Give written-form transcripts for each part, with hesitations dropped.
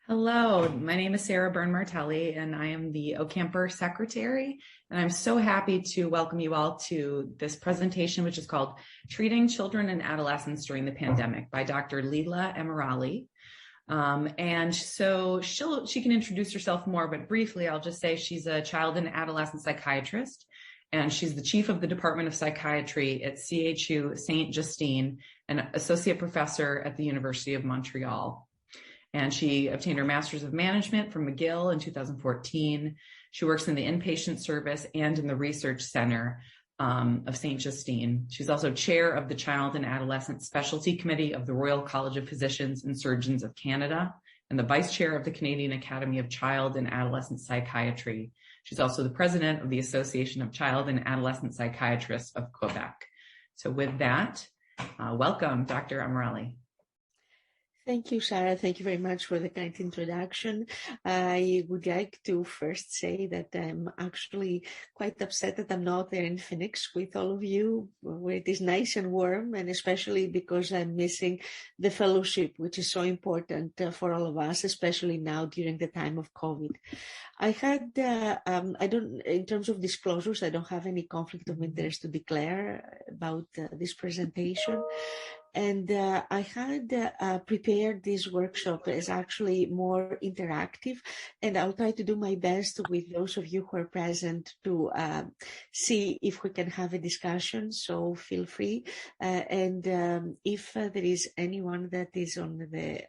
Hello, my name is Sarah Byrne-Martelli, and I am the OCamper Secretary. And I'm so happy to welcome you all to this presentation, which is called Treating Children and Adolescents During the Pandemic by Dr. Lila Amirali. And so she can introduce herself more, but briefly, I'll just say she's a child and adolescent psychiatrist, and she's the chief of the Department of Psychiatry at CHU Sainte-Justine and associate professor at the University of Montreal. And she obtained her Master's of Management from McGill in 2014. She works in the inpatient service and in the research center of Sainte-Justine. She's also chair of the Child and Adolescent Specialty Committee of the Royal College of Physicians and Surgeons of Canada and the vice chair of the Canadian Academy of Child and Adolescent Psychiatry. She's also the president of the Association of Child and Adolescent Psychiatrists of Quebec. So with that, welcome, Dr. Amirali. Thank you, Sarah. Thank you very much for the kind introduction. I would like to first say that I'm actually quite upset that I'm not there in Phoenix with all of you, where it is nice and warm, and especially because I'm missing the fellowship, which is so important for all of us, especially now during the time of COVID. I had, in terms of disclosures, I don't have any conflict of interest to declare about this presentation. And I had prepared this workshop as actually more interactive, and I'll try to do my best with those of you who are present to see if we can have a discussion, so feel free. And if there is anyone that is on the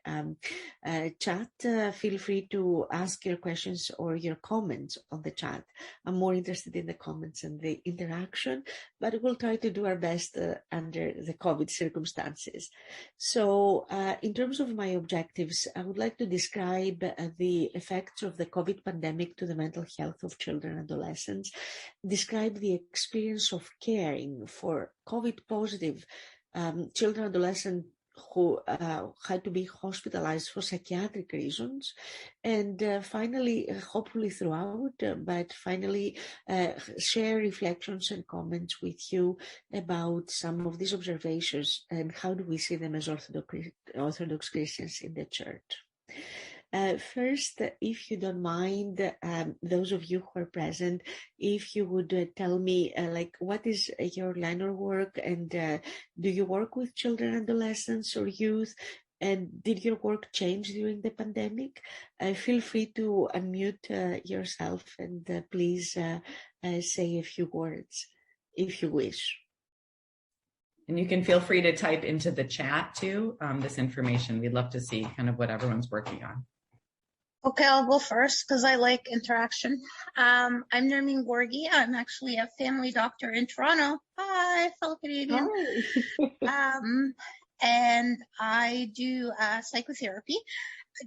chat, feel free to ask your questions or your comments on the chat. I'm more interested in the comments and the interaction, but we'll try to do our best under the COVID circumstances. So in terms of my objectives, I would like to describe the effects of the COVID pandemic to the mental health of children and adolescents, describe the experience of caring for COVID positive children and adolescents who had to be hospitalized for psychiatric reasons, and finally, hopefully throughout, but finally share reflections and comments with you about some of these observations and how do we see them as Orthodox Christians in the church. First, if you don't mind, those of you who are present, if you would tell me, what is your line of work, and do you work with children, adolescents, or youth? And did your work change during the pandemic? Feel free to unmute yourself and please say a few words if you wish. And you can feel free to type into the chat too, this information. We'd love to see kind of what everyone's working on. Okay, I'll go first because I like interaction. I'm Nermeen Gorgi. I'm actually a family doctor in Toronto. Hi, fellow Canadian. Hi. And I do psychotherapy.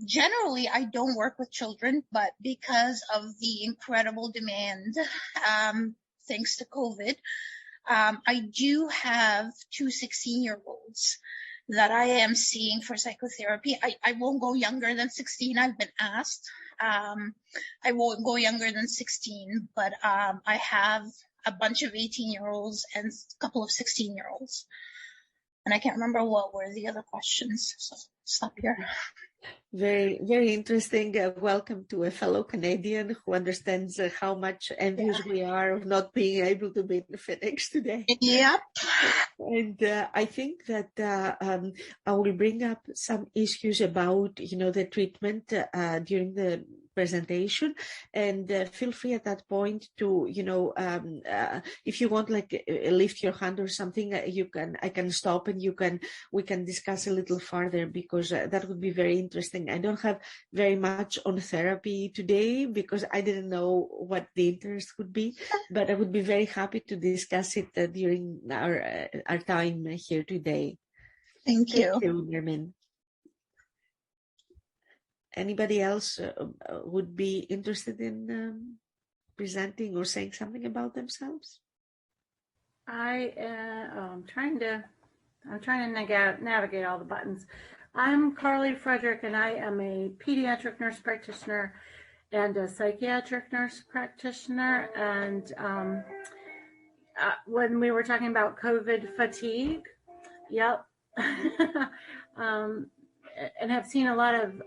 Generally, I don't work with children, but because of the incredible demand, thanks to COVID, I do have two 16-year-olds that I am seeing for psychotherapy. I won't go younger than 16. I've been asked. I won't go younger than 16, but I have a bunch of 18-year-olds and a couple of 16-year-olds. And I can't remember what were the other questions, so stop here. Very, very interesting. Welcome to a fellow Canadian who understands how much envious we are of not being able to be in Phoenix today. Yep. And I think that I will bring up some issues about, the treatment during the presentation, and feel free at that point to, if you want, lift your hand or something, I can stop and we can discuss a little further, because that would be very interesting. I don't have very much on therapy today because I didn't know what the interest would be, but I would be very happy to discuss it during our time here today. Thank you. Thank you, Nermeen. Anybody else would be interested in presenting or saying something about themselves? I'm trying to navigate all the buttons. I'm Carly Frederick, and I am a pediatric nurse practitioner and a psychiatric nurse practitioner. And when we were talking about COVID fatigue, yep. And have seen a lot of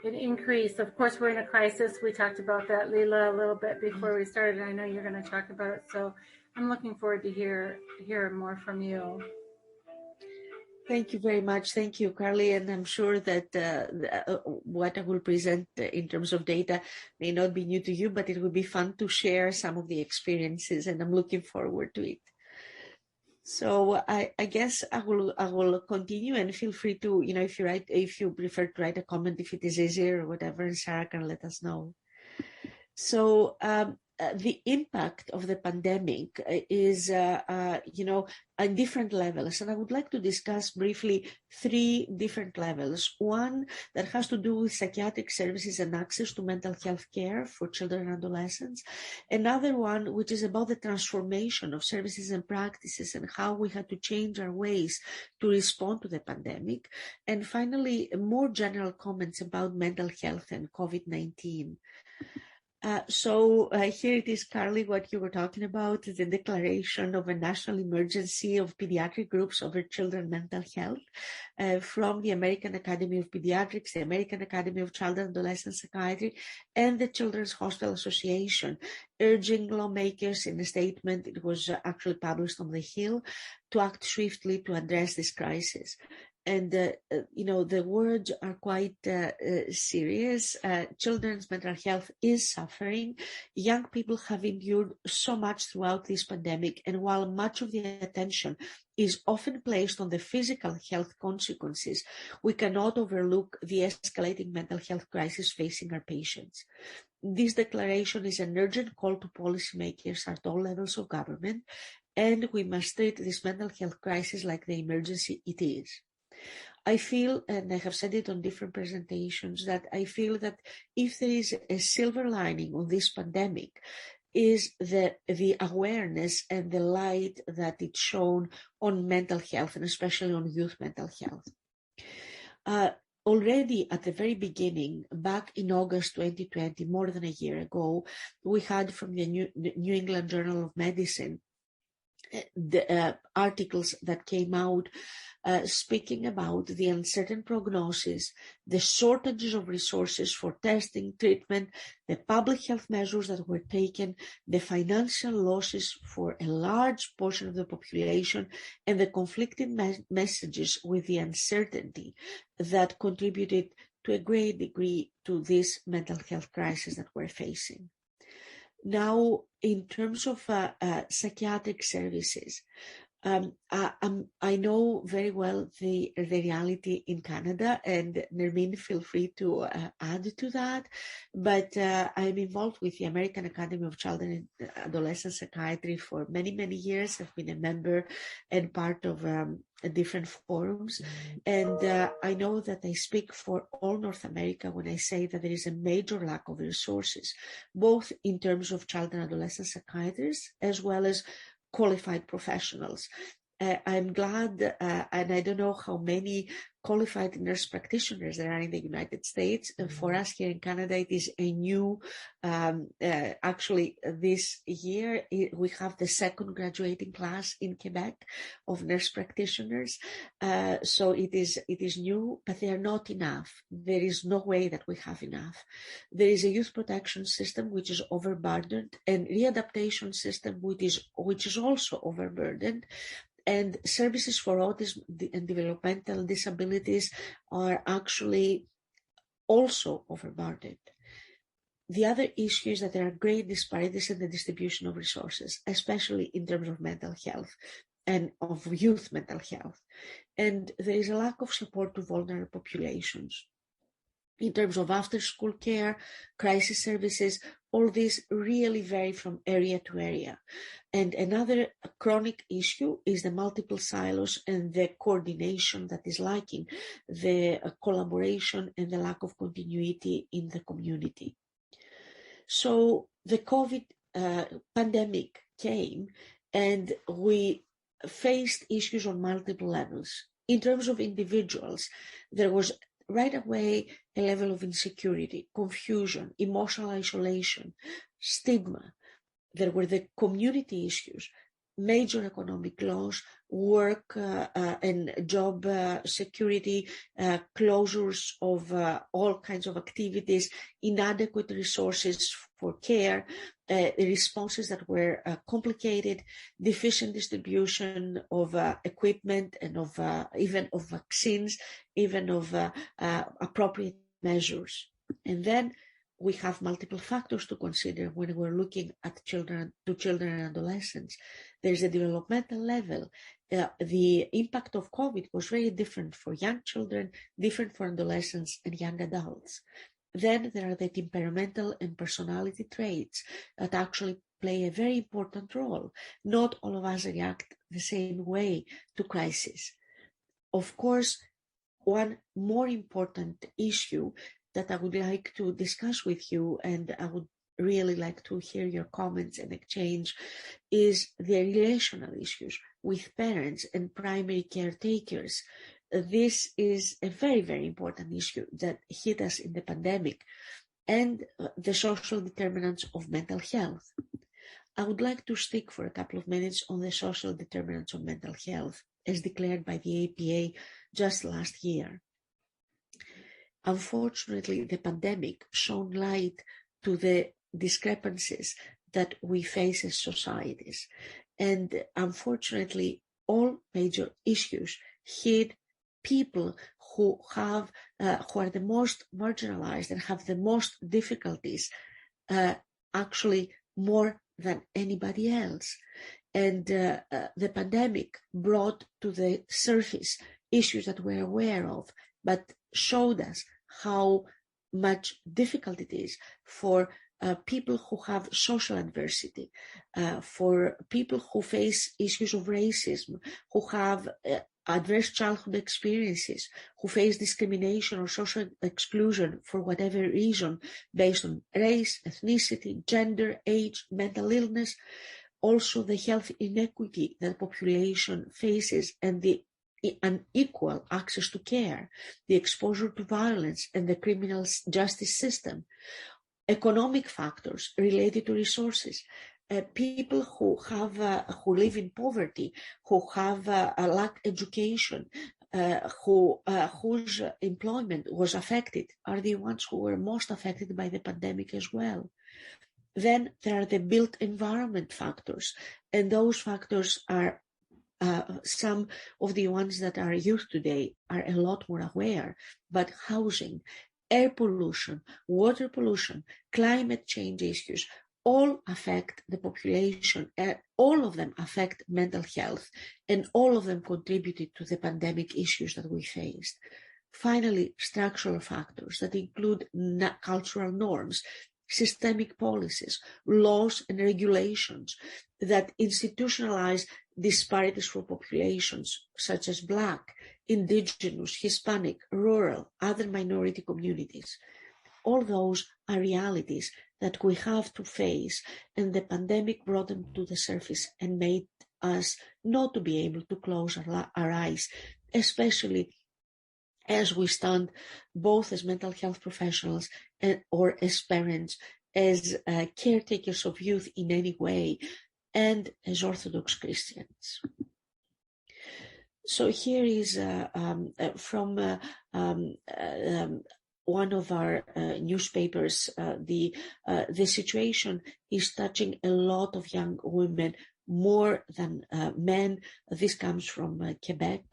an increase. Of course, we're in a crisis. We talked about that, Lila, a little bit before we started. I know you're going to talk about it, so I'm looking forward to hear more from you. Thank you very much. Thank you, Carly. And I'm sure that what I will present in terms of data may not be new to you, but it will be fun to share some of the experiences, and I'm looking forward to it. So I guess I will continue, and feel free to, if you prefer to write a comment, if it is easier or whatever, and Sarah can let us know. So the impact of the pandemic is, on different levels. And I would like to discuss briefly 3 different levels. One that has to do with psychiatric services and access to mental health care for children and adolescents. Another one, which is about the transformation of services and practices and how we had to change our ways to respond to the pandemic. And finally, more general comments about mental health and COVID-19. So here it is, Carly, what you were talking about, the declaration of a national emergency of pediatric groups over children's mental health from the American Academy of Pediatrics, the American Academy of Child and Adolescent Psychiatry, and the Children's Hospital Association, urging lawmakers in a statement, it was actually published on the Hill, to act swiftly to address this crisis. And, the words are quite serious. Children's mental health is suffering. Young people have endured so much throughout this pandemic. And while much of the attention is often placed on the physical health consequences, we cannot overlook the escalating mental health crisis facing our patients. This declaration is an urgent call to policymakers at all levels of government, and we must treat this mental health crisis like the emergency it is. I feel, and I have said it on different presentations, that I feel that if there is a silver lining on this pandemic, is the awareness and the light that it's shown on mental health, and especially on youth mental health. Already at the very beginning, back in August 2020, more than a year ago, we had from the New England Journal of Medicine the articles that came out speaking about the uncertain prognosis, the shortages of resources for testing, treatment, the public health measures that were taken, the financial losses for a large portion of the population, and the conflicting messages with the uncertainty that contributed to a great degree to this mental health crisis that we're facing. Now, in terms of psychiatric services, I know very well the reality in Canada, and Nermin, feel free to add to that. But I'm involved with the American Academy of Child and Adolescent Psychiatry for many, many years. I've been a member and part of different forums. And I know that I speak for all North America when I say that there is a major lack of resources, both in terms of child and adolescent psychiatrists, as well as qualified professionals. I'm glad, and I don't know how many qualified nurse practitioners there are in the United States. For us here in Canada, it is a new, actually this year, we have the second graduating class in Quebec of nurse practitioners. So it is new, but they are not enough. There is no way that we have enough. There is a youth protection system which is overburdened, and readaptation system which is also overburdened. And services for autism and developmental disabilities are actually also overburdened. The other issue is that there are great disparities in the distribution of resources, especially in terms of mental health and of youth mental health. And there is a lack of support to vulnerable populations. In terms of after-school care, crisis services, all these really vary from area to area. And another chronic issue is the multiple silos and the coordination that is lacking, the collaboration and the lack of continuity in the community. So the COVID pandemic came, and we faced issues on multiple levels. In terms of individuals, there was right away a level of insecurity, confusion, emotional isolation, stigma. There were the community issues, major economic loss, work and job security, closures of all kinds of activities, inadequate resources for care, responses that were complicated, deficient distribution of equipment and of even of vaccines, even of appropriate measures. And then we have multiple factors to consider when we're looking at children and adolescents. There's a developmental level. The impact of COVID was very different for young children, different for adolescents and young adults. Then there are the temperamental and personality traits that actually play a very important role. Not all of us react the same way to crisis. Of course, one more important issue that I would like to discuss with you, and I would really like to hear your comments and exchange, is the relational issues with parents and primary caretakers. This is a very, very important issue that hit us in the pandemic, and the social determinants of mental health. I would like to stick for a couple of minutes on the social determinants of mental health as declared by the APA just last year. Unfortunately, the pandemic shone light to the discrepancies that we face as societies. And unfortunately, all major issues hit people who are the most marginalized and have the most difficulties, actually more than anybody else. And the pandemic brought to the surface issues that we're aware of, but showed us how much difficult it is for people who have social adversity, for people who face issues of racism, who have adverse childhood experiences, who face discrimination or social exclusion for whatever reason based on race, ethnicity, gender, age, mental illness, also the health inequity that the population faces and the unequal access to care, the exposure to violence and the criminal justice system, economic factors related to resources, people who live in poverty, who have lack education, whose employment was affected, are the ones who were most affected by the pandemic as well. Then there are the built environment factors, and those factors are some of the ones that our youth today are a lot more aware, but housing, air pollution, water pollution, climate change issues, all affect the population, and all of them affect mental health, and all of them contributed to the pandemic issues that we faced. Finally, structural factors that include cultural norms, systemic policies, laws and regulations that institutionalize disparities for populations such as Black, Indigenous, Hispanic, rural, other minority communities. All those are realities that we have to face, and the pandemic brought them to the surface and made us not to be able to close our eyes, especially as we stand both as mental health professionals or as parents, as caretakers of youth in any way, and as Orthodox Christians. So here is from one of our newspapers. The situation is touching a lot of young women more than men. This comes from Quebec,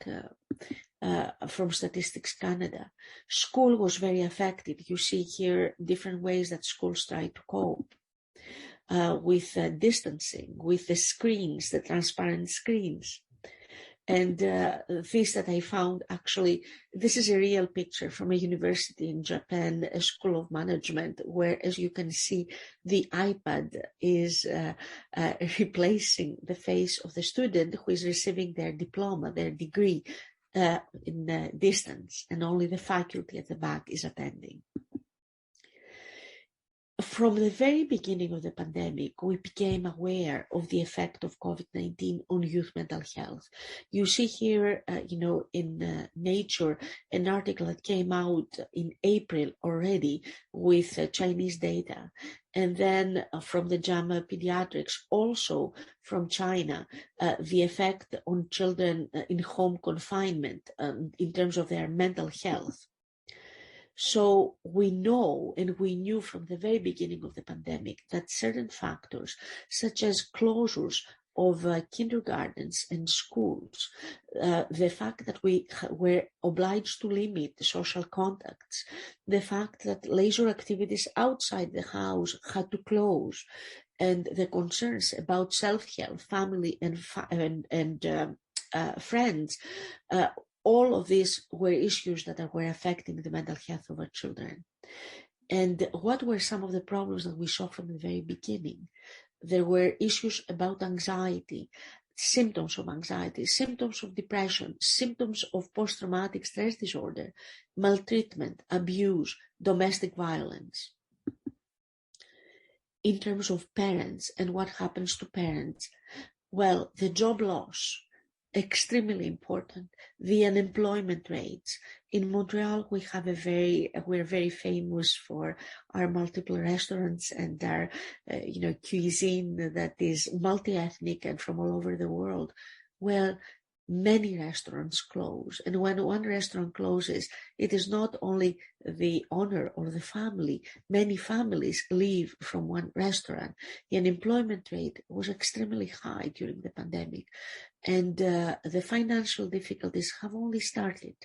from Statistics Canada. School was very affected. You see here different ways that schools try to cope with distancing, with the screens, the transparent screens. And this that I found, actually, this is a real picture from a university in Japan, a school of management, where, as you can see, the iPad is replacing the face of the student who is receiving their diploma, their degree, in distance, and only the faculty at the back is attending. From the very beginning of the pandemic, we became aware of the effect of COVID-19 on youth mental health. You see here, in Nature, an article that came out in April already with Chinese data. And then from the JAMA Pediatrics, also from China, the effect on children in home confinement in terms of their mental health. So we know, and we knew from the very beginning of the pandemic, that certain factors, such as closures of kindergartens and schools, the fact that we were obliged to limit social contacts, the fact that leisure activities outside the house had to close, and the concerns about self-help, family, and friends, all of these were issues that were affecting the mental health of our children. And what were some of the problems that we saw from the very beginning? There were issues about anxiety, symptoms of anxiety, symptoms of depression, symptoms of post-traumatic stress disorder, maltreatment, abuse, domestic violence. In terms of parents and what happens to parents, well, the job loss, extremely important. The unemployment rates. In Montreal, we're very famous for our multiple restaurants and our, cuisine that is multi-ethnic and from all over the world. Well, many restaurants close. And when one restaurant closes, it is not only the owner or the family. Many families leave from one restaurant. The unemployment rate was extremely high during the pandemic. And the financial difficulties have only started.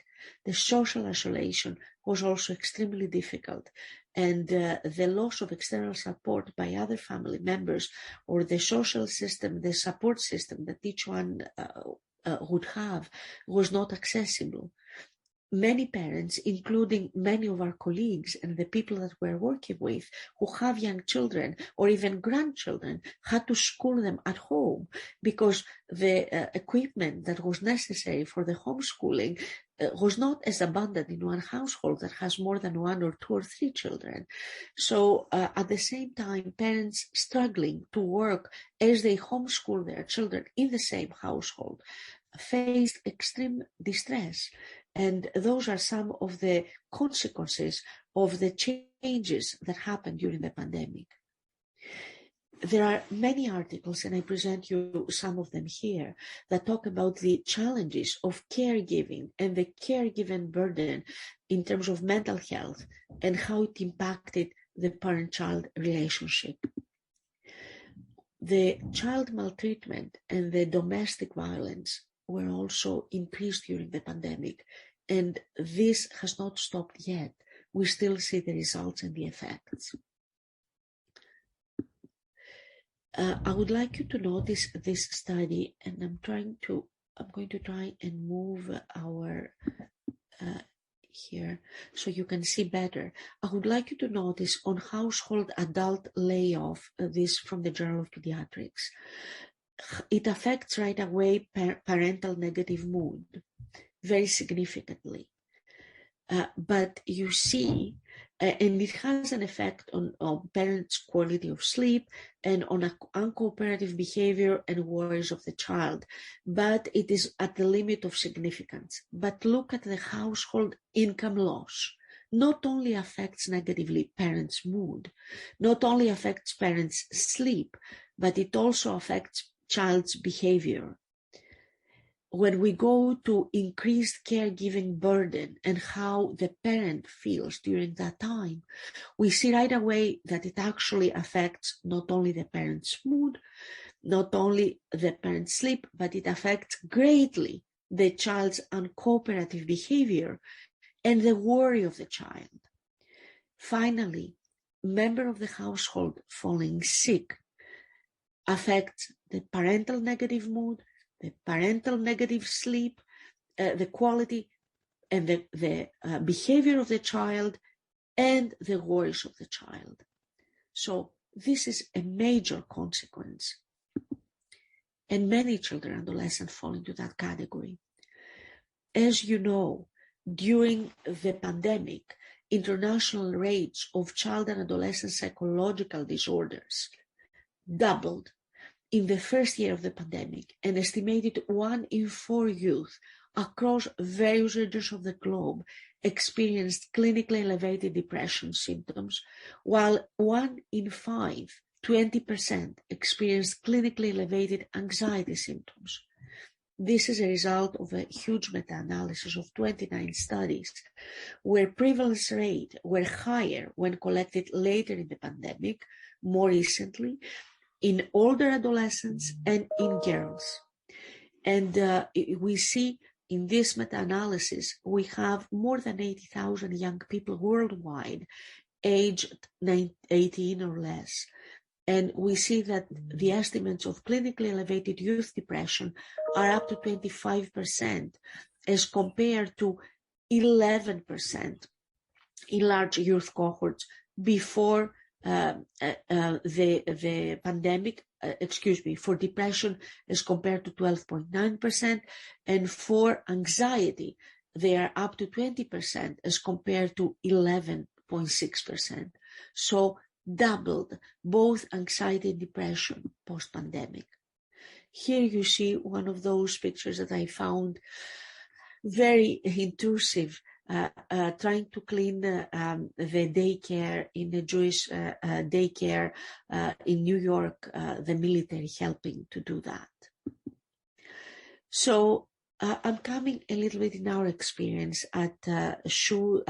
The social isolation was also extremely difficult. And the loss of external support by other family members, or the social system, the support system that each one would have, was not accessible. Many parents, including many of our colleagues and the people that we're working with who have young children or even grandchildren, had to school them at home because the equipment that was necessary for the homeschooling was not as abundant in one household that has more than one or two or three children. So at the same time, parents struggling to work as they homeschool their children in the same household faced extreme distress. And those are some of the consequences of the changes that happened during the pandemic. There are many articles, and I present you some of them here, that talk about the challenges of caregiving and the caregiving burden in terms of mental health and how it impacted the parent-child relationship. The child maltreatment and the domestic violence were also increased during the pandemic, and this has not stopped yet. We still see the results and the effects. I would like you to notice this study, and I'm going to try and move our here so you can see better. I would like you to notice on household adult layoff, this from the Journal of Pediatrics. It affects right away parental negative mood very significantly. But you see, and it has an effect on parents' quality of sleep and on uncooperative behavior and worries of the child. But it is at the limit of significance. But look at the household income loss. Not only affects negatively parents' mood, not only affects parents' sleep, but it also affects child's behavior. When we go to increased caregiving burden and how the parent feels during that time, we see right away that it actually affects not only the parent's mood, not only the parent's sleep, but it affects greatly the child's uncooperative behavior and the worry of the child. Finally, member of the household falling sick affects the parental negative mood, the parental negative sleep, the quality and the behavior of the child, and the worries of the child. So this is a major consequence. And many children and adolescents fall into that category. As you know, during the pandemic, international rates of child and adolescent psychological disorders doubled in the first year of the pandemic. An estimated 1 in 4 youth across various regions of the globe experienced clinically elevated depression symptoms, while 1 in 5, 20%, experienced clinically elevated anxiety symptoms. This is a result of a huge meta-analysis of 29 studies where prevalence rates were higher when collected later in the pandemic, more recently, in older adolescents and in girls. And we see in this meta-analysis, we have more than 80,000 young people worldwide, aged 18 or less. And we see that the estimates of clinically elevated youth depression are up to 25% as compared to 11% in large youth cohorts before the pandemic, for depression as compared to 12.9%, and for anxiety, they are up to 20% as compared to 11.6%. So doubled both anxiety and depression post-pandemic. Here you see one of those pictures that I found very intrusive, trying to clean the daycare in a Jewish daycare in New York, the military helping to do that. So I'm coming a little bit in our experience at CHU,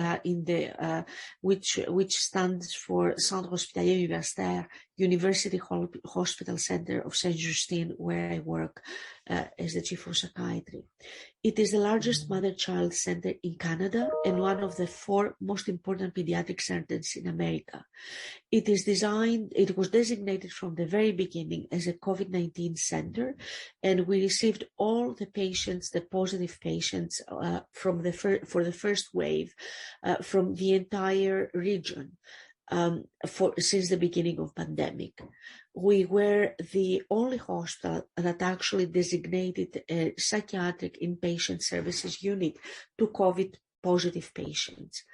which stands for Centre Hospitalier Universitaire, University Hospital Center of Sainte-Justine, where I work as the chief of psychiatry. It is the largest mother-child center in Canada and one of the 4 most important pediatric centers in America. It was designated from the very beginning as a COVID-19 center, and we received all the patients, the positive patients for the first wave from the entire region. Since the beginning of pandemic. We were the only hospital that actually designated a psychiatric inpatient services unit to COVID positive patients.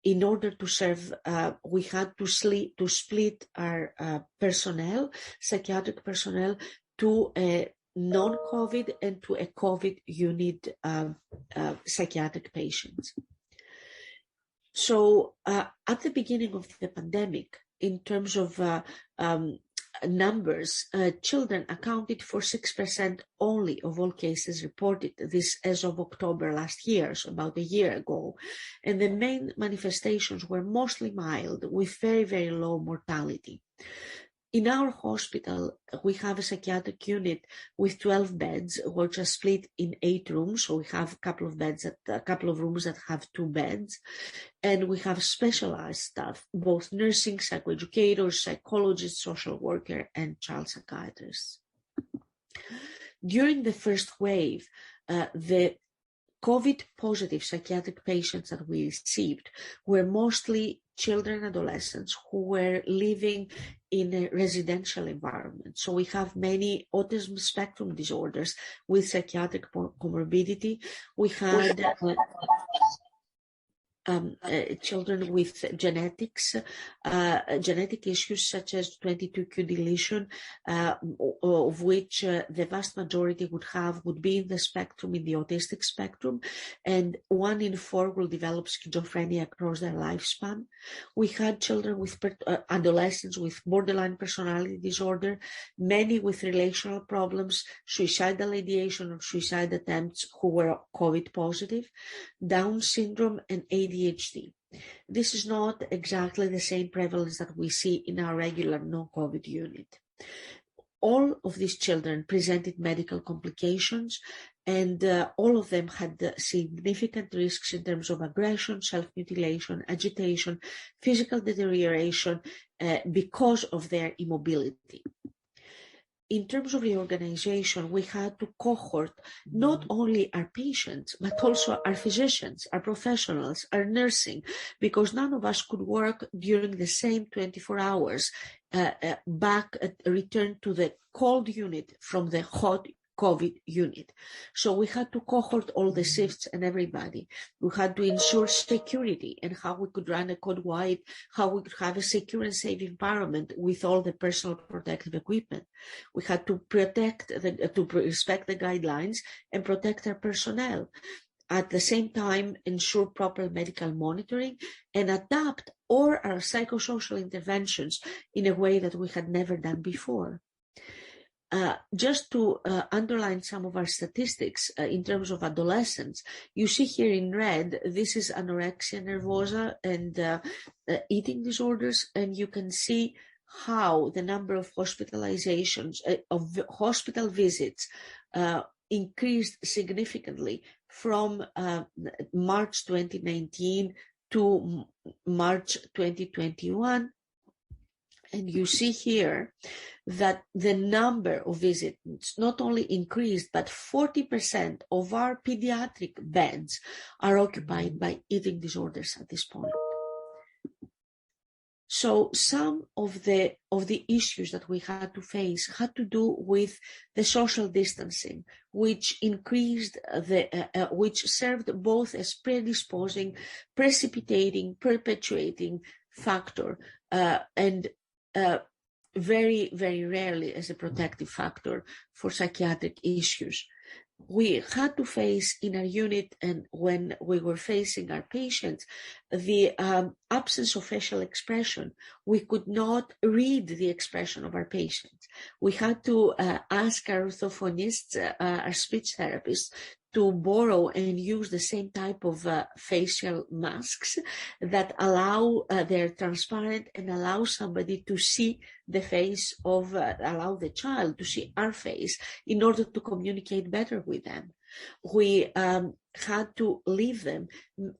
In order to serve, we had to split our personnel, psychiatric personnel, to a non-COVID and to a COVID unit psychiatric patients. So at the beginning of the pandemic, in terms of numbers, children accounted for 6% only of all cases reported, this as of October last year, so about a year ago. And the main manifestations were mostly mild with very, very low mortality. In our hospital, we have a psychiatric unit with 12 beds, which are split in 8 rooms. So we have a couple of rooms that have 2 beds. And we have specialized staff, both nursing, psychoeducators, psychologists, social worker, and child psychiatrists. During the first wave, the COVID positive psychiatric patients that we received were mostly children and adolescents who were living in a residential environment. So we have many autism spectrum disorders with psychiatric comorbidity. We had children with genetic issues such as 22q deletion, of which the vast majority would be in the spectrum, in the autistic spectrum, and 1 in 4 will develop schizophrenia across their lifespan. We had children with adolescents with borderline personality disorder, many with relational problems, suicidal ideation or suicide attempts who were COVID positive, Down syndrome, and ADHD. This is not exactly the same prevalence that we see in our regular non-COVID unit. All of these children presented medical complications, and all of them had significant risks in terms of aggression, self-mutilation, agitation, physical deterioration because of their immobility. In terms of reorganization, we had to cohort not only our patients, but also our physicians, our professionals, our nursing, because none of us could work during the same 24 hours return to the cold unit from the hot COVID unit. So we had to cohort all the shifts and everybody. We had to ensure security and how we could run a code white, how we could have a secure and safe environment with all the personal protective equipment. We had to respect the guidelines and protect our personnel. At the same time, ensure proper medical monitoring and adapt all our psychosocial interventions in a way that we had never done before. Just to underline some of our statistics in terms of adolescents, you see here in red, this is anorexia nervosa and eating disorders, and you can see how the number of hospitalizations, of hospital visits increased significantly from March 2019 to March 2021. And you see here that the number of visits not only increased, but 40% of our pediatric beds are occupied by eating disorders at this point. So some of the issues that we had to face had to do with the social distancing, which increased which served both as predisposing, precipitating, perpetuating factor, and very, very rarely as a protective factor for psychiatric issues. We had to face in our unit, and when we were facing our patients, the absence of facial expression. We could not read the expression of our patients. We had to ask our orthophonists, our speech therapists, to borrow and use the same type of facial masks that allow, they're transparent and allow somebody to see the face of, allow the child to see our face in order to communicate better with them. We had to leave them,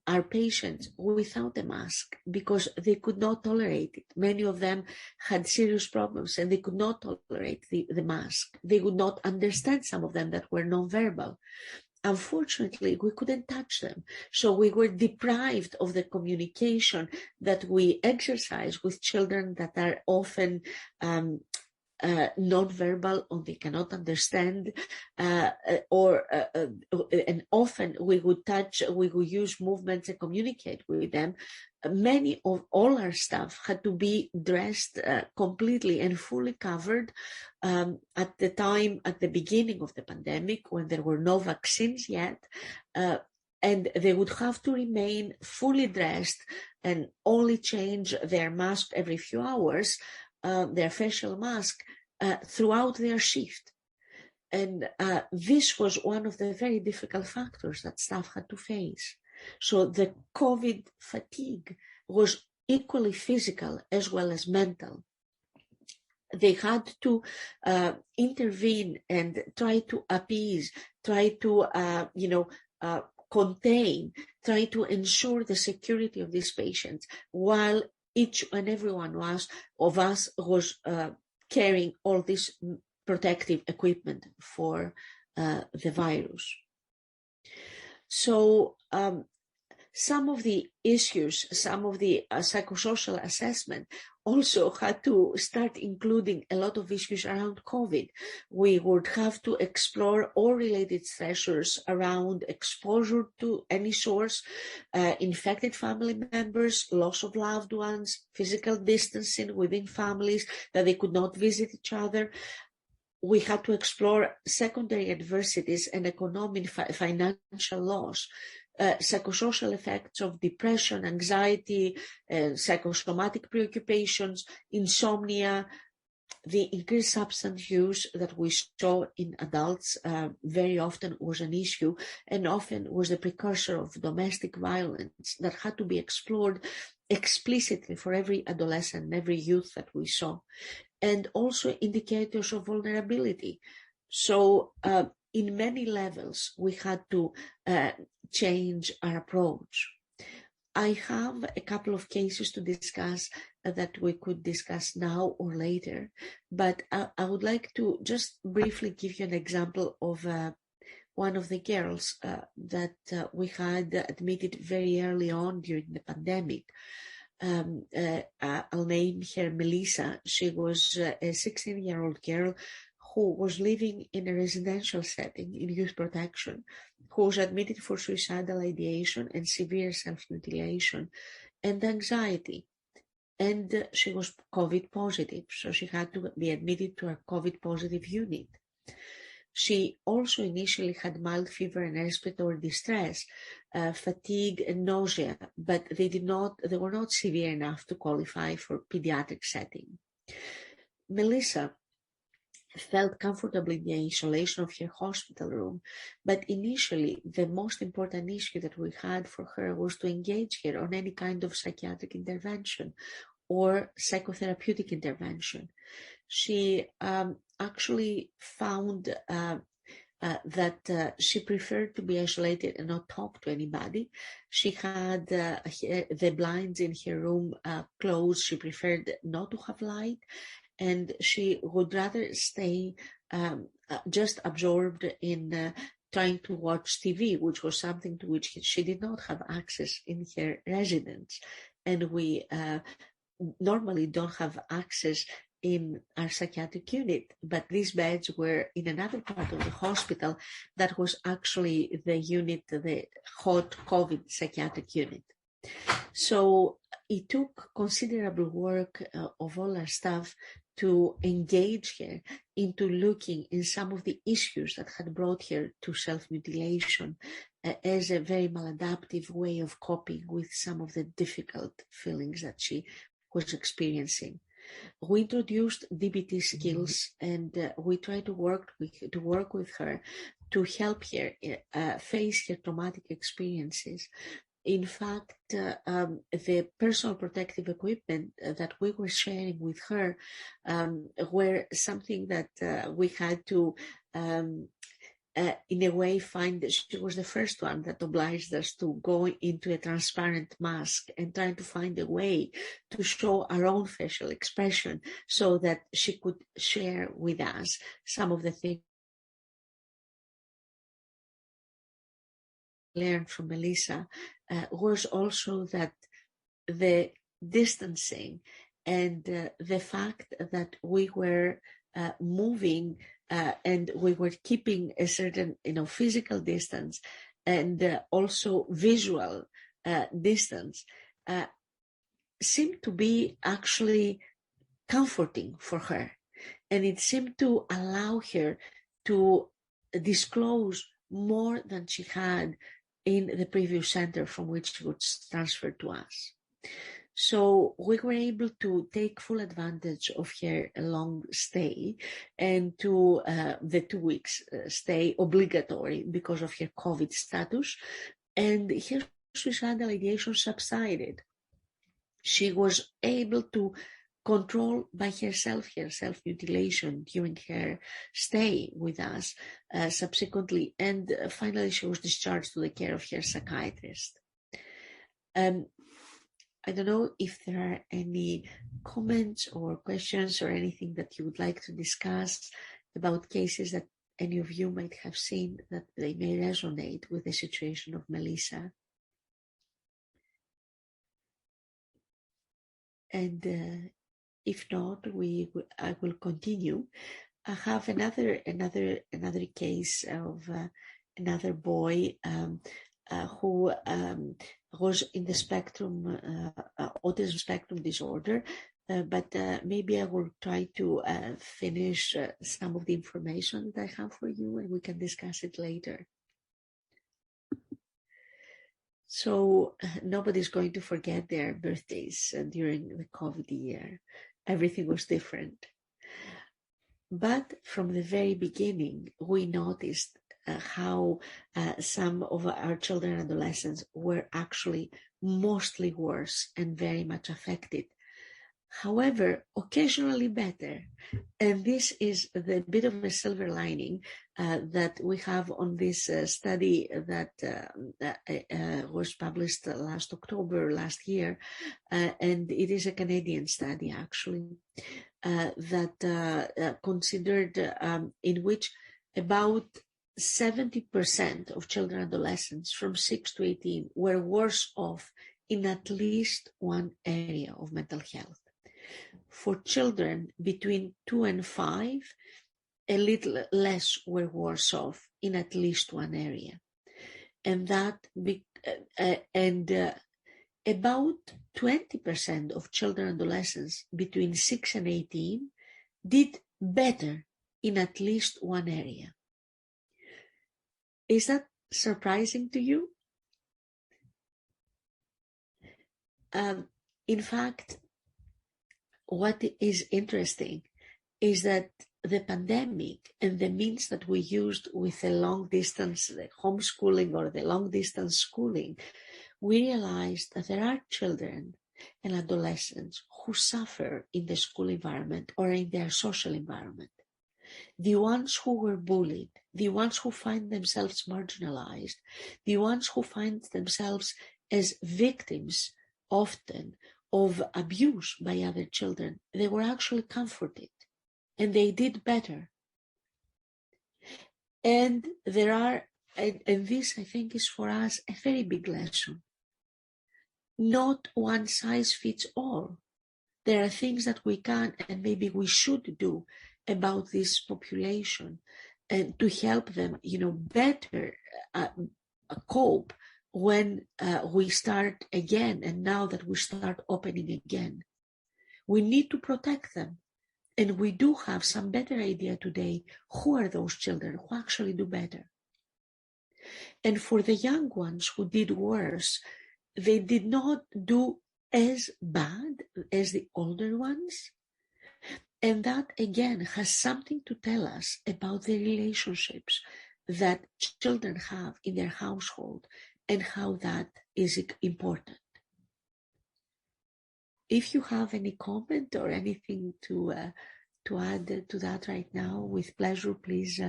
our patients, without a mask because they could not tolerate it. Many of them had serious problems and they could not tolerate the mask. They would not understand some of them that were nonverbal. Unfortunately, we couldn't touch them. So we were deprived of the communication that we exercise with children that are often non-verbal or they cannot understand, and often we would use movements and communicate with them. Many of all our staff had to be dressed completely and fully covered at the beginning of the pandemic when there were no vaccines yet, and they would have to remain fully dressed and only change their mask every few hours, their facial mask, throughout their shift. And this was one of the very difficult factors that staff had to face. So the COVID fatigue was equally physical as well as mental. They had to intervene and try to appease, try to, contain, try to ensure the security of these patients, while each and every one of us was carrying all this protective equipment for the virus. So some of the issues, some of the psychosocial assessment also had to start including a lot of issues around COVID. We would have to explore all related stressors around exposure to any source, infected family members, loss of loved ones, physical distancing within families, that they could not visit each other. We had to explore secondary adversities and economic financial loss, psychosocial effects of depression, anxiety, psychosomatic preoccupations, insomnia, the increased substance use that we saw in adults very often was an issue and often was the precursor of domestic violence that had to be explored explicitly for every adolescent and every youth that we saw, and also indicators of vulnerability. So in many levels, we had to change our approach. I have a couple of cases to discuss that we could discuss now or later, but I would like to just briefly give you an example of one of the girls that we had admitted very early on during the pandemic. I'll name her Melissa. She was a 16-year-old girl who was living in a residential setting in youth protection, who was admitted for suicidal ideation and severe self-mutilation and anxiety. And she was COVID positive, so she had to be admitted to a COVID positive unit. She also initially had mild fever and respiratory distress, fatigue and nausea, but they were not severe enough to qualify for pediatric setting. Melissa felt comfortable in the isolation of her hospital room, but initially the most important issue that we had for her was to engage her on any kind of psychiatric intervention or psychotherapeutic intervention. She actually found that she preferred to be isolated and not talk to anybody. She had the blinds in her room closed. She preferred not to have light, and she would rather stay just absorbed in trying to watch TV, which was something to which she did not have access in her residence. And we normally don't have access in our psychiatric unit, but these beds were in another part of the hospital that was actually the unit, the hot COVID psychiatric unit. So it took considerable work of all our staff to engage her into looking in some of the issues that had brought her to self-mutilation as a very maladaptive way of coping with some of the difficult feelings that she was experiencing. We introduced DBT skills, and we tried to work with her to help her face her traumatic experiences. In fact, the personal protective equipment that we were sharing with her were something that we had to, in a way, find that she was the first one that obliged us to go into a transparent mask and trying to find a way to show our own facial expression so that she could share with us some of the things learned from Melissa was also that the distancing and the fact that we were moving and we were keeping a certain, physical distance and also visual distance seemed to be actually comforting for her. And it seemed to allow her to disclose more than she had in the previous center from which she was transferred to us. So we were able to take full advantage of her long stay and to the 2 weeks stay obligatory because of her COVID status, and her suicidal ideation subsided. She was able to control by herself her self-mutilation during her stay with us subsequently, and finally she was discharged to the care of her psychiatrist. I don't know if there are any comments or questions or anything that you would like to discuss about cases that any of you might have seen that they may resonate with the situation of Melissa. And if not, I will continue. I have another case of another boy who was in the spectrum, autism spectrum disorder, but maybe I will try to finish some of the information that I have for you, and we can discuss it later. So nobody's going to forget their birthdays during the COVID year. Everything was different. But from the very beginning, we noticed how some of our children and adolescents were actually mostly worse and very much affected. However, occasionally better. And this is the bit of a silver lining that we have on this study that was published last year. And it is a Canadian study, actually, that considered in which about 70% of children and adolescents from 6 to 18 were worse off in at least one area of mental health. For children between 2 and 5, a little less were worse off in at least one area. And about 20% of children and adolescents between 6 and 18 did better in at least one area. Is that surprising to you? In fact, what is interesting is that the pandemic and the means that we used with the long distance homeschooling or the long distance schooling, we realized that there are children and adolescents who suffer in the school environment or in their social environment. The ones who were bullied, the ones who find themselves marginalized, the ones who find themselves as victims often of abuse by other children, they were actually comforted and they did better. And and this I think is for us a very big lesson. Not one size fits all. There are things that we can and maybe we should do about this population and to help them, better cope when we start again, and now that we start opening again. We need to protect them. And we do have some better idea today who are those children who actually do better. And for the young ones who did worse, they did not do as bad as the older ones. And that, again, has something to tell us about the relationships that children have in their household and how that is important. If you have any comment or anything to add to that right now, with pleasure, please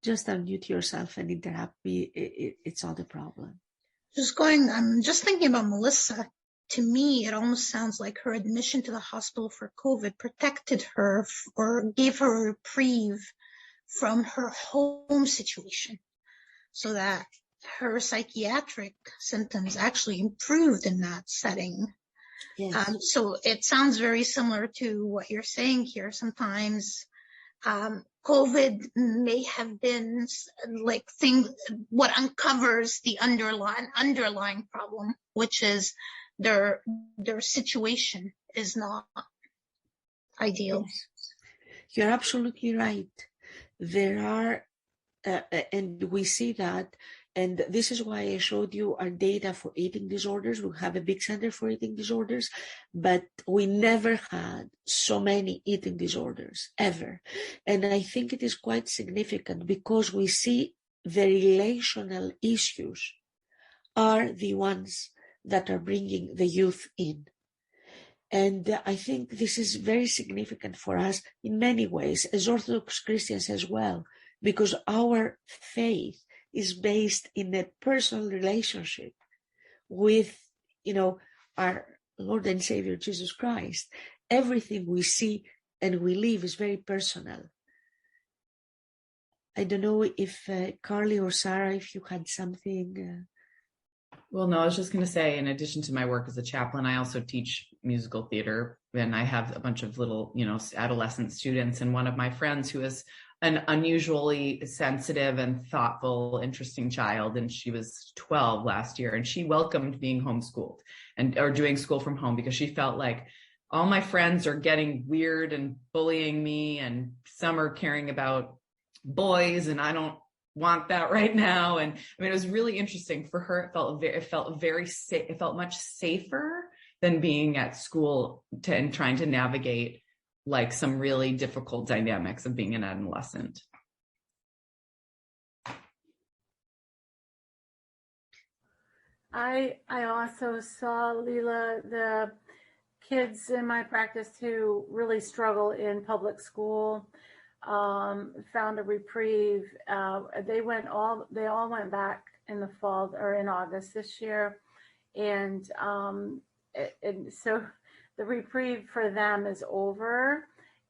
just unmute yourself and interrupt me. It's not a problem. I'm just thinking about Melissa. To me, it almost sounds like her admission to the hospital for COVID protected her or gave her a reprieve from her home situation so that her psychiatric symptoms actually improved in that setting. Yes. So it sounds very similar to what you're saying here. Sometimes COVID may have been like what uncovers the underlying problem, which is their situation is not ideal. Yes. You're absolutely right. There are, and we see that, and this is why I showed you our data for eating disorders. We have a big center for eating disorders, but we never had so many eating disorders ever. And I think it is quite significant because we see the relational issues are the ones that are bringing the youth in. And I think this is very significant for us in many ways, as Orthodox Christians as well, because our faith is based in a personal relationship with, our Lord and Savior, Jesus Christ. Everything we see and we live is very personal. I don't know if Carly or Sarah, if you had something. Well, no, I was just going to say, in addition to my work as a chaplain, I also teach musical theater, and I have a bunch of little, adolescent students. And one of my friends who is an unusually sensitive and thoughtful, interesting child, and she was 12 last year, and she welcomed being homeschooled or doing school from home because she felt like all my friends are getting weird and bullying me, and some are caring about boys, and I don't want that right now. And I mean, it was really interesting for her. It felt very safe. It felt much safer than being at school and trying to navigate like some really difficult dynamics of being an adolescent. I also saw, Lila, the kids in my practice who really struggle in public school found a reprieve. They all went back in the fall or in August this year, and so the reprieve for them is over.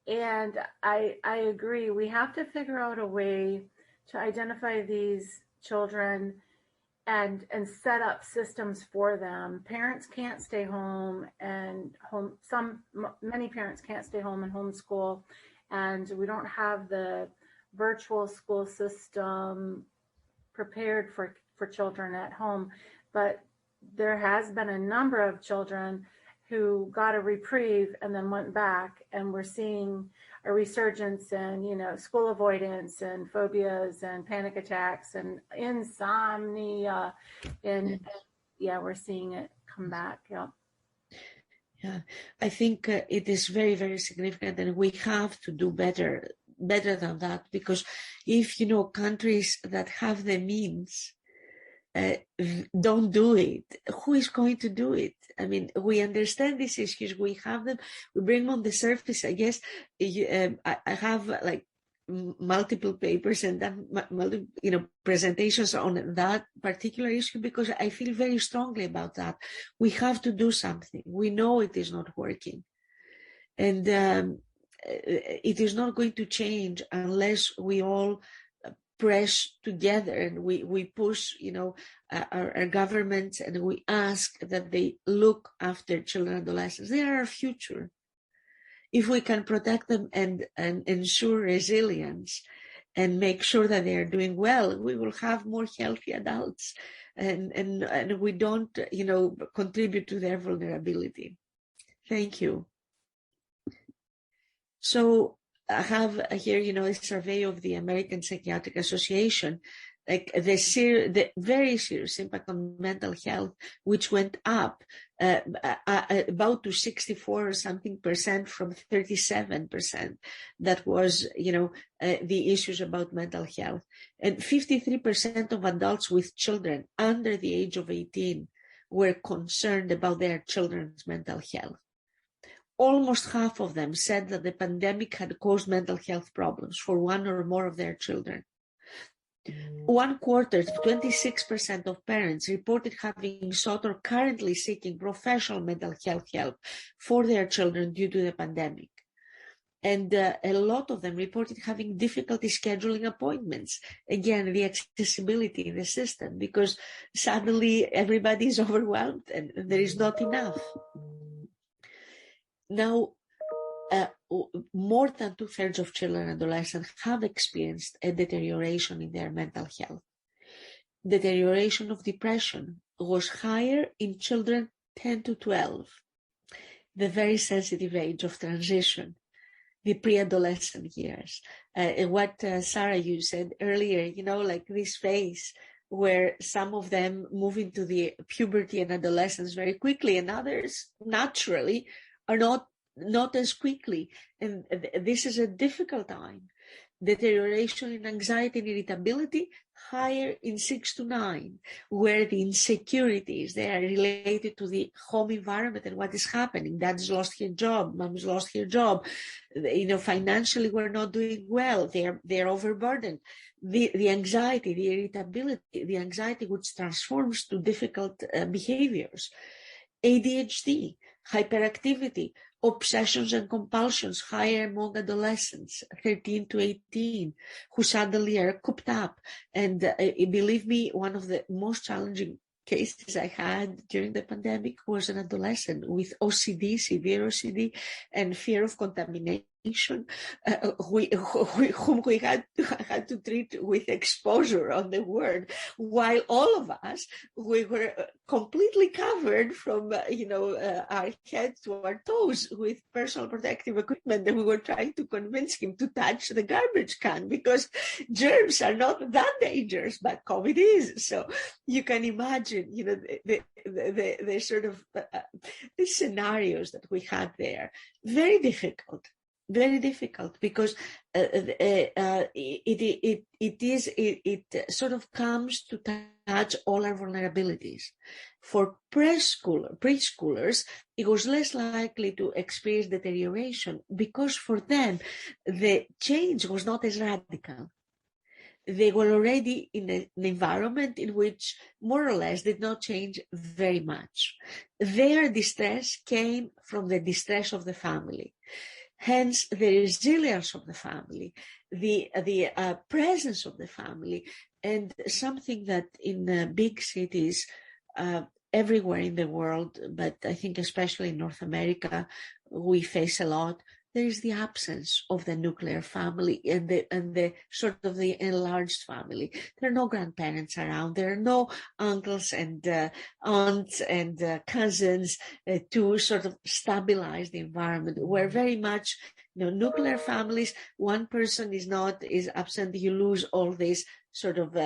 And I agree. We have to figure out a way to identify these children and set up systems for them. Parents can't stay home, and many parents can't stay home and homeschool. and we don't have the virtual school system prepared for children at home. But there has been a number of children who got a reprieve and then went back, and we're seeing a resurgence in, school avoidance and phobias and panic attacks and insomnia. And we're seeing it come back. Yeah, I think it is very, very significant, and we have to do better than that, because if, countries that have the means don't do it, who is going to do it? I mean, we understand these issues, we have them, we bring them on the surface. I guess I have like multiple papers and then presentations on that particular issue, because I feel very strongly about that. We have to do something. We know it is not working, and it is not going to change unless we all press together and we push, our governments, and we ask that they look after children and adolescents. They are our future. If we can protect them and ensure resilience and make sure that they are doing well, we will have more healthy adults, and we don't, contribute to their vulnerability. Thank you. So I have here, a survey of the American Psychiatric Association, like the very serious impact on mental health, which went up about to 64 or something percent from 37%. That was, the issues about mental health. And 53% of adults with children under the age of 18 were concerned about their children's mental health. Almost half of them said that the pandemic had caused mental health problems for one or more of their children. 1/4, 26% of parents reported having sought or currently seeking professional mental health help for their children due to the pandemic. And a lot of them reported having difficulty scheduling appointments. Again, the accessibility in the system, because suddenly everybody is overwhelmed and there is not enough. Now, more than 2/3 of children and adolescents have experienced a deterioration in their mental health. Deterioration of depression was higher in children 10 to 12, the very sensitive age of transition, the pre-adolescent years. What Sarah, you said earlier, like this phase where some of them move into the puberty and adolescence very quickly, and others naturally are not as quickly. And this is a difficult time. Deterioration in anxiety and irritability, higher in 6 to 9, where the insecurities, they are related to the home environment and what is happening. Dad's lost his job, mom's lost her job. Financially we're not doing well. They're overburdened. The anxiety, the irritability, the anxiety which transforms to difficult behaviors. ADHD, hyperactivity, obsessions and compulsions higher among adolescents, 13 to 18, who suddenly are cooped up. And believe me, one of the most challenging cases I had during the pandemic was an adolescent with OCD, severe OCD, and fear of contamination, whom we had to treat with exposure on the ward, while all of us, we were completely covered from our heads to our toes with personal protective equipment, and we were trying to convince him to touch the garbage can because germs are not that dangerous, but COVID is. So you can imagine, the sort of the scenarios that we had there. Very difficult because it sort of comes to touch all our vulnerabilities. For preschoolers, it was less likely to experience deterioration because for them the change was not as radical. They were already in an environment in which more or less did not change very much. Their distress came from the distress of the family. Hence, the resilience of the family, the presence of the family, and something that in big cities everywhere in the world, but I think especially in North America, we face a lot, there is the absence of the nuclear family and the sort of the enlarged family. There are no grandparents around. There are no uncles and aunts and cousins to sort of stabilize the environment. We're very much, nuclear families. One person is absent. You lose all this sort of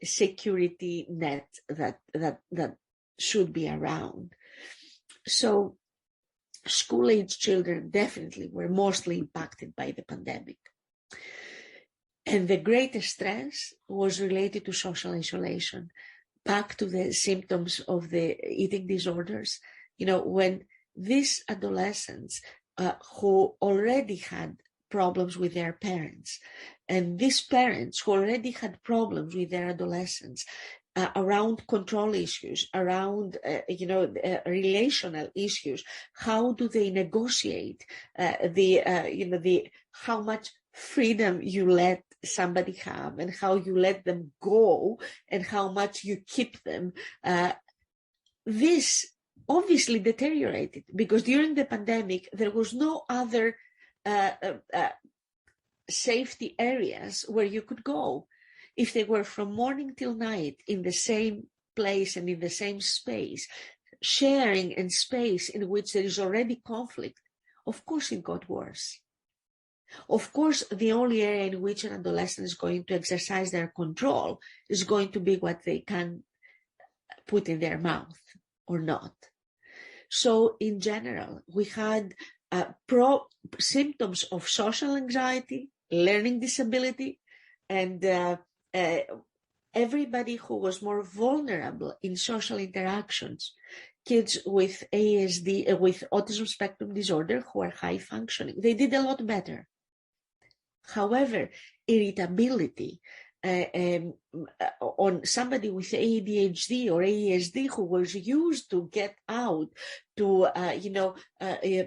security net that should be around. So school-age children definitely were mostly impacted by the pandemic. And the greatest stress was related to social isolation. Back to the symptoms of the eating disorders, when these adolescents who already had problems with their parents, and these parents who already had problems with their adolescents, around control issues, around relational issues. How do they negotiate how much freedom you let somebody have, and how you let them go, and how much you keep them? This obviously deteriorated because during the pandemic there was no other safety areas where you could go. If they were from morning till night in the same place and in the same space, sharing in space in which there is already conflict, of course it got worse. Of course, the only area in which an adolescent is going to exercise their control is going to be what they can put in their mouth or not. So in general, we had symptoms of social anxiety, learning disability, and everybody who was more vulnerable in social interactions, kids with ASD, with autism spectrum disorder who are high functioning, they did a lot better. However, irritability on somebody with ADHD or ASD who was used to get out, to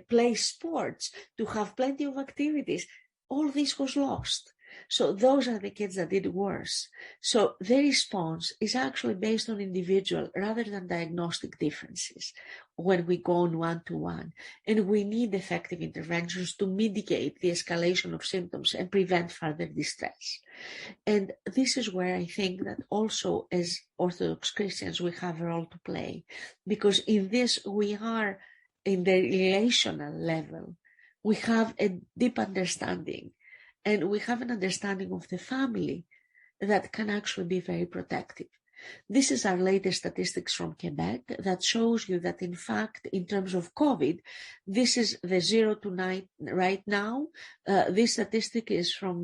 play sports, to have plenty of activities, all this was lost. So those are the kids that did worse. So their response is actually based on individual rather than diagnostic differences when we go on one-to-one. And we need effective interventions to mitigate the escalation of symptoms and prevent further distress. And this is where I think that also as Orthodox Christians, we have a role to play, because in this we are in the relational level. We have a deep understanding. And we have an understanding of the family that can actually be very protective. This is our latest statistics from Quebec that shows you that, in fact, in terms of COVID, this is the 0 to 9 right now. This statistic is from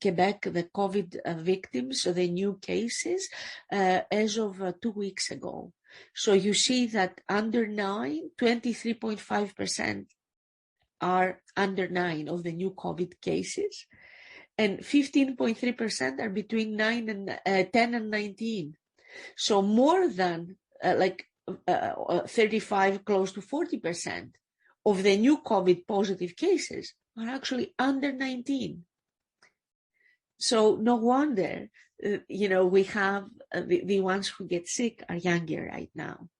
Quebec, the COVID victims, so the new cases, as of 2 weeks ago. So you see that under 9, 23.5% are under 9 of the new COVID cases, and 15.3% are between 10 and 19. So more than 35, close to 40% of the new COVID positive cases are actually under 19. So no wonder, we have the ones who get sick are younger right now.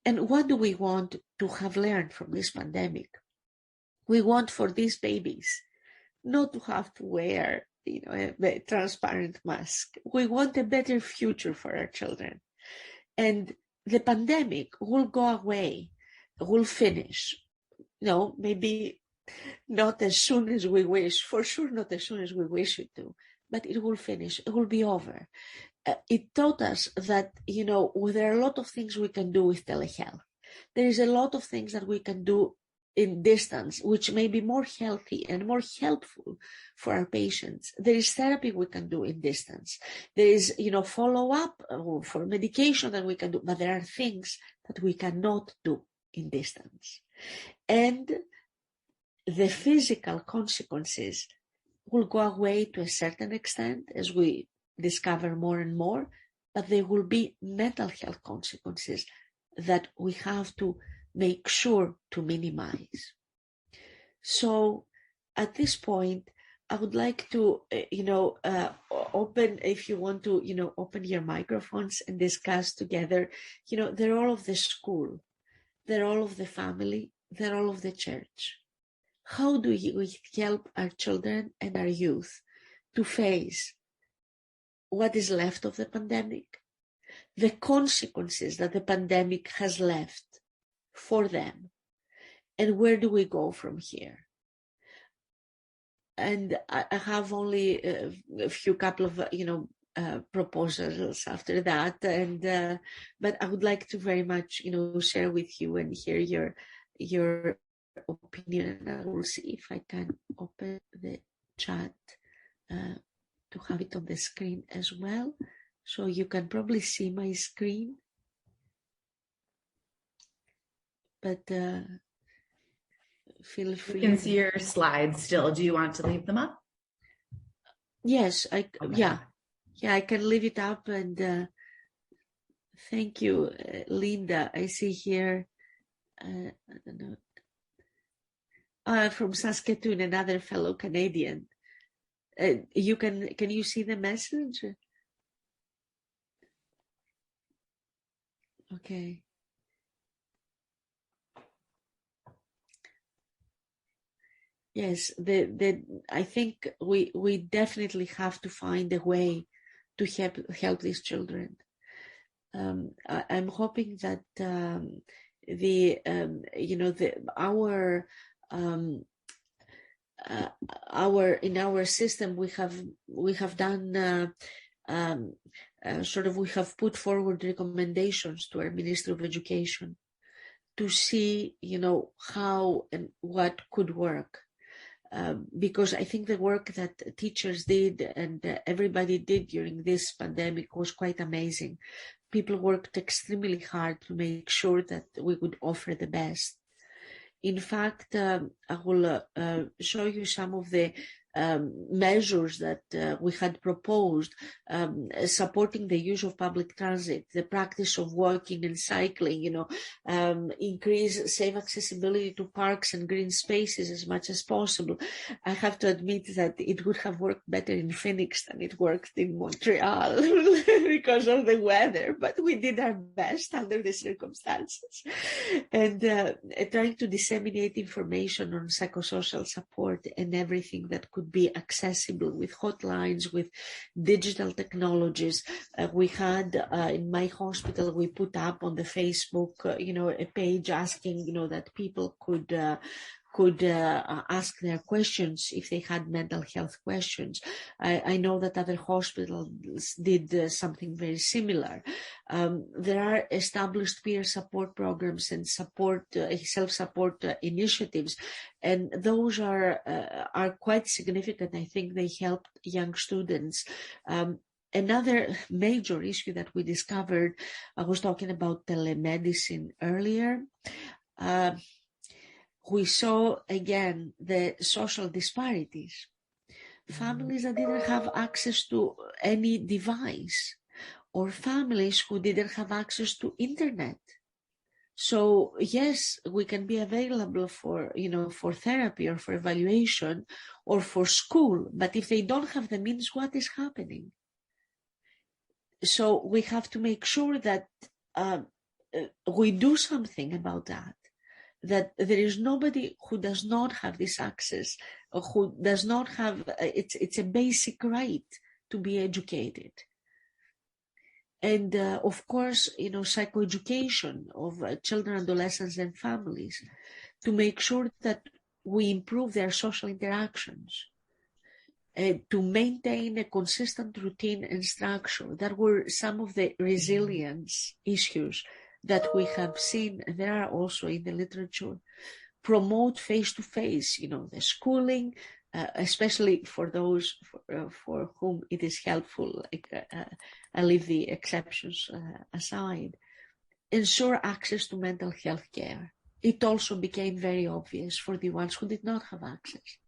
And what do we want to have learned from this pandemic? We want for these babies not to have to wear, a transparent mask. We want a better future for our children. And the pandemic will go away, will finish. Maybe not as soon as we wish, for sure not as soon as we wish it to, but it will finish, it will be over. It taught us that, there are a lot of things we can do with telehealth. There is a lot of things that we can do in distance, which may be more healthy and more helpful for our patients. There is therapy we can do in distance. There is, follow-up for medication that we can do, but there are things that we cannot do in distance. And the physical consequences will go away to a certain extent as we discover more and more, but there will be mental health consequences that we have to make sure to minimize. So at this point, I would like to, open, if you want to, open your microphones and discuss together, the role of the school, the role of the family, the role of the church. how do we help our children and our youth to face what is left of the pandemic, the consequences that the pandemic has left for them, and where do we go from here? And I have only a few couple of, proposals after that. And, but I would like to very much, share with you and hear your opinion. I will see if I can open the chat to have it on the screen as well. So you can probably see my screen. But feel free. You can see your slides still. Do you want to leave them up? Yes, yeah, I can leave it up. And thank you, Linda. I see here, I don't know, from Saskatoon, another fellow Canadian. Can you see the message? Okay. Yes, I think we definitely have to find a way to help these children. I'm hoping that in our system we have done we have put forward recommendations to our Minister of Education to see how and what could work. Because I think the work that teachers did and everybody did during this pandemic was quite amazing. People worked extremely hard to make sure that we would offer the best. In fact, I will show you some of the measures that we had proposed, supporting the use of public transit, the practice of walking and cycling, increase safe accessibility to parks and green spaces as much as possible. I have to admit that it would have worked better in Phoenix than it worked in Montreal because of the weather, but we did our best under the circumstances. And trying to disseminate information on psychosocial support and everything that could be accessible with hotlines, with digital technologies. We had in my hospital, we put up on the Facebook, a page asking, that people could ask their questions if they had mental health questions. I know that other hospitals did something very similar. There are established peer support programs and self-support initiatives, and those are quite significant. I think they helped young students. Another major issue that we discovered, I was talking about telemedicine earlier. We saw again the social disparities. Families that didn't have access to any device, or families who didn't have access to internet. So yes, we can be available for therapy or for evaluation or for school, but if they don't have the means, what is happening? So we have to make sure that we do something about that. That there is nobody who does not have this access, or who does not have, it's a basic right to be educated. And of course, psychoeducation of children, adolescents, and families to make sure that we improve their social interactions, to maintain a consistent routine and structure. That were some of the resilience issues that we have seen, and there are also in the literature. Promote face-to-face, the schooling, especially for those for whom it is helpful. I leave the exceptions aside. Ensure access to mental health care. It also became very obvious for the ones who did not have access.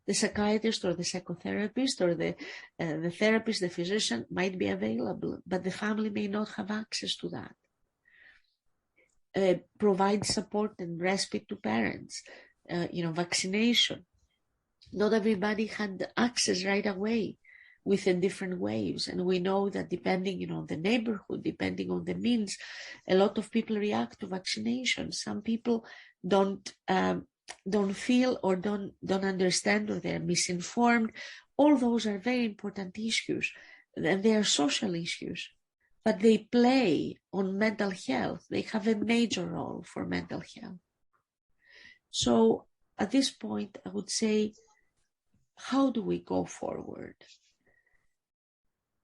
The psychiatrist or the psychotherapist or the therapist, the physician might be available, but the family may not have access to that. Provide support and respite to parents, vaccination. Not everybody had access right away within different waves. And we know that depending, on the neighborhood, depending on the means, a lot of people react to vaccination. Some people don't don't feel or don't understand, or they're misinformed. All those are very important issues, and they are social issues, but they play on mental health. They have a major role for mental health. So at this point, I would say, how do we go forward?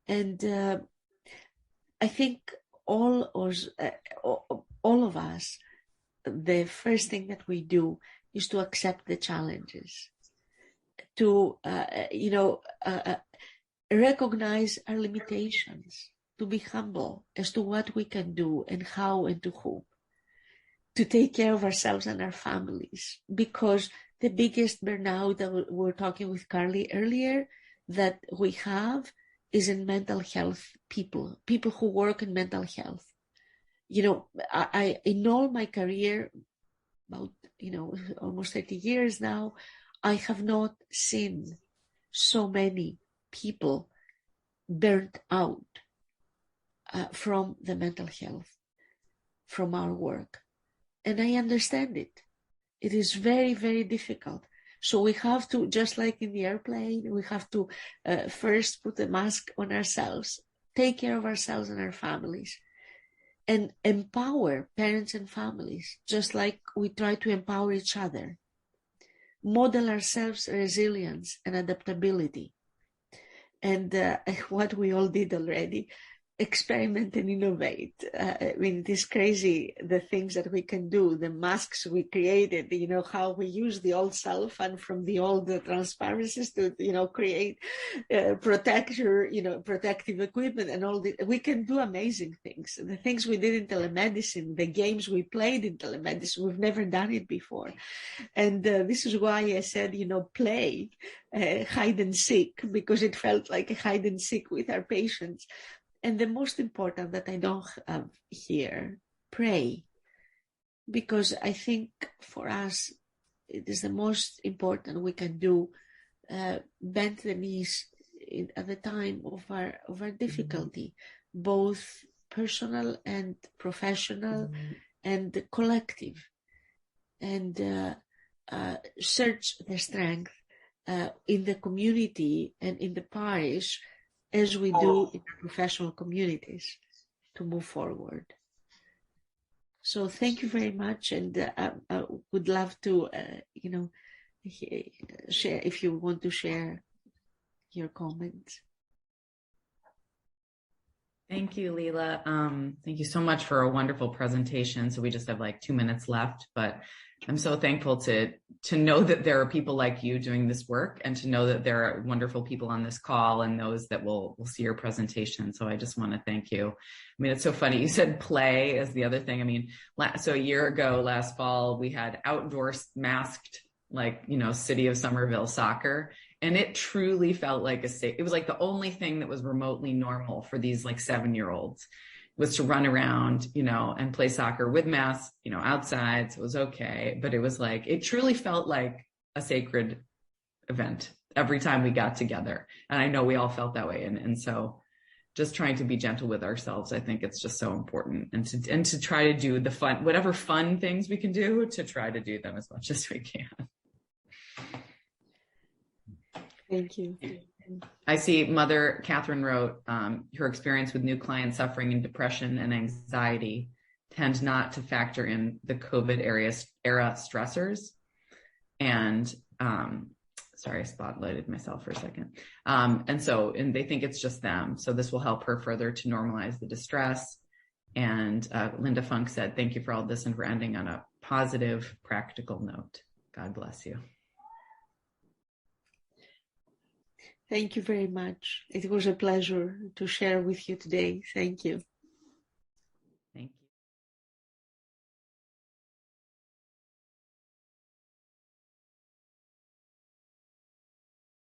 And I think all of us, the first thing that we do is to accept the challenges, to recognize our limitations, to be humble as to what we can do and how and to whom, to take care of ourselves and our families, because the biggest burnout that we were talking with Carly earlier that we have is in mental health people who work in mental health. I in all my career, about almost 30 years now, I have not seen so many people burnt out from the mental health, from our work. And I understand it. It is very, very difficult. So we have to, just like in the airplane, we have to first put a mask on ourselves, take care of ourselves and our families, and empower parents and families, just like we try to empower each other. Model ourselves resilience and adaptability. And what we all did already, experiment and innovate. It is crazy the things that we can do, the masks we created, how we use the old cellophane from the old transparencies to, create protective equipment and all this. We can do amazing things. The things we did in telemedicine, the games we played in telemedicine, we've never done it before. And this is why I said, play hide and seek, because it felt like a hide and seek with our patients. And the most important that I don't have here, pray. Because I think for us, it is the most important we can do, bend the knees at the time of our difficulty, both personal and professional and collective. And search the strength in the community and in the parish, as we do in our professional communities, to move forward. So thank you very much, and I would love to, share, if you want to share your comments. Thank you, Lila. Thank you so much for a wonderful presentation. So we just have like 2 minutes left, but I'm so thankful to know that there are people like you doing this work, and to know that there are wonderful people on this call and those that will see your presentation. So I just want to thank you. I mean, it's so funny. You said play as the other thing. I mean, so a year ago, last fall, we had outdoor masked, City of Somerville soccer. And it truly felt like it was like the only thing that was remotely normal for these 7-year-olds was to run around, and play soccer with masks, outside. So it was okay. But it was it truly felt like a sacred event every time we got together. And I know we all felt that way. And so just trying to be gentle with ourselves, I think it's just so important. And to try to do the fun, whatever fun things we can do, to try to do them as much as we can. Thank you. I see Mother Catherine wrote, her experience with new clients suffering in depression and anxiety tend not to factor in the COVID era stressors. And sorry, I spotlighted myself for a second. And they think it's just them. So this will help her further to normalize the distress. And Linda Funk said, thank you for all this and for ending on a positive, practical note. God bless you. Thank you very much. It was a pleasure to share with you today. Thank you.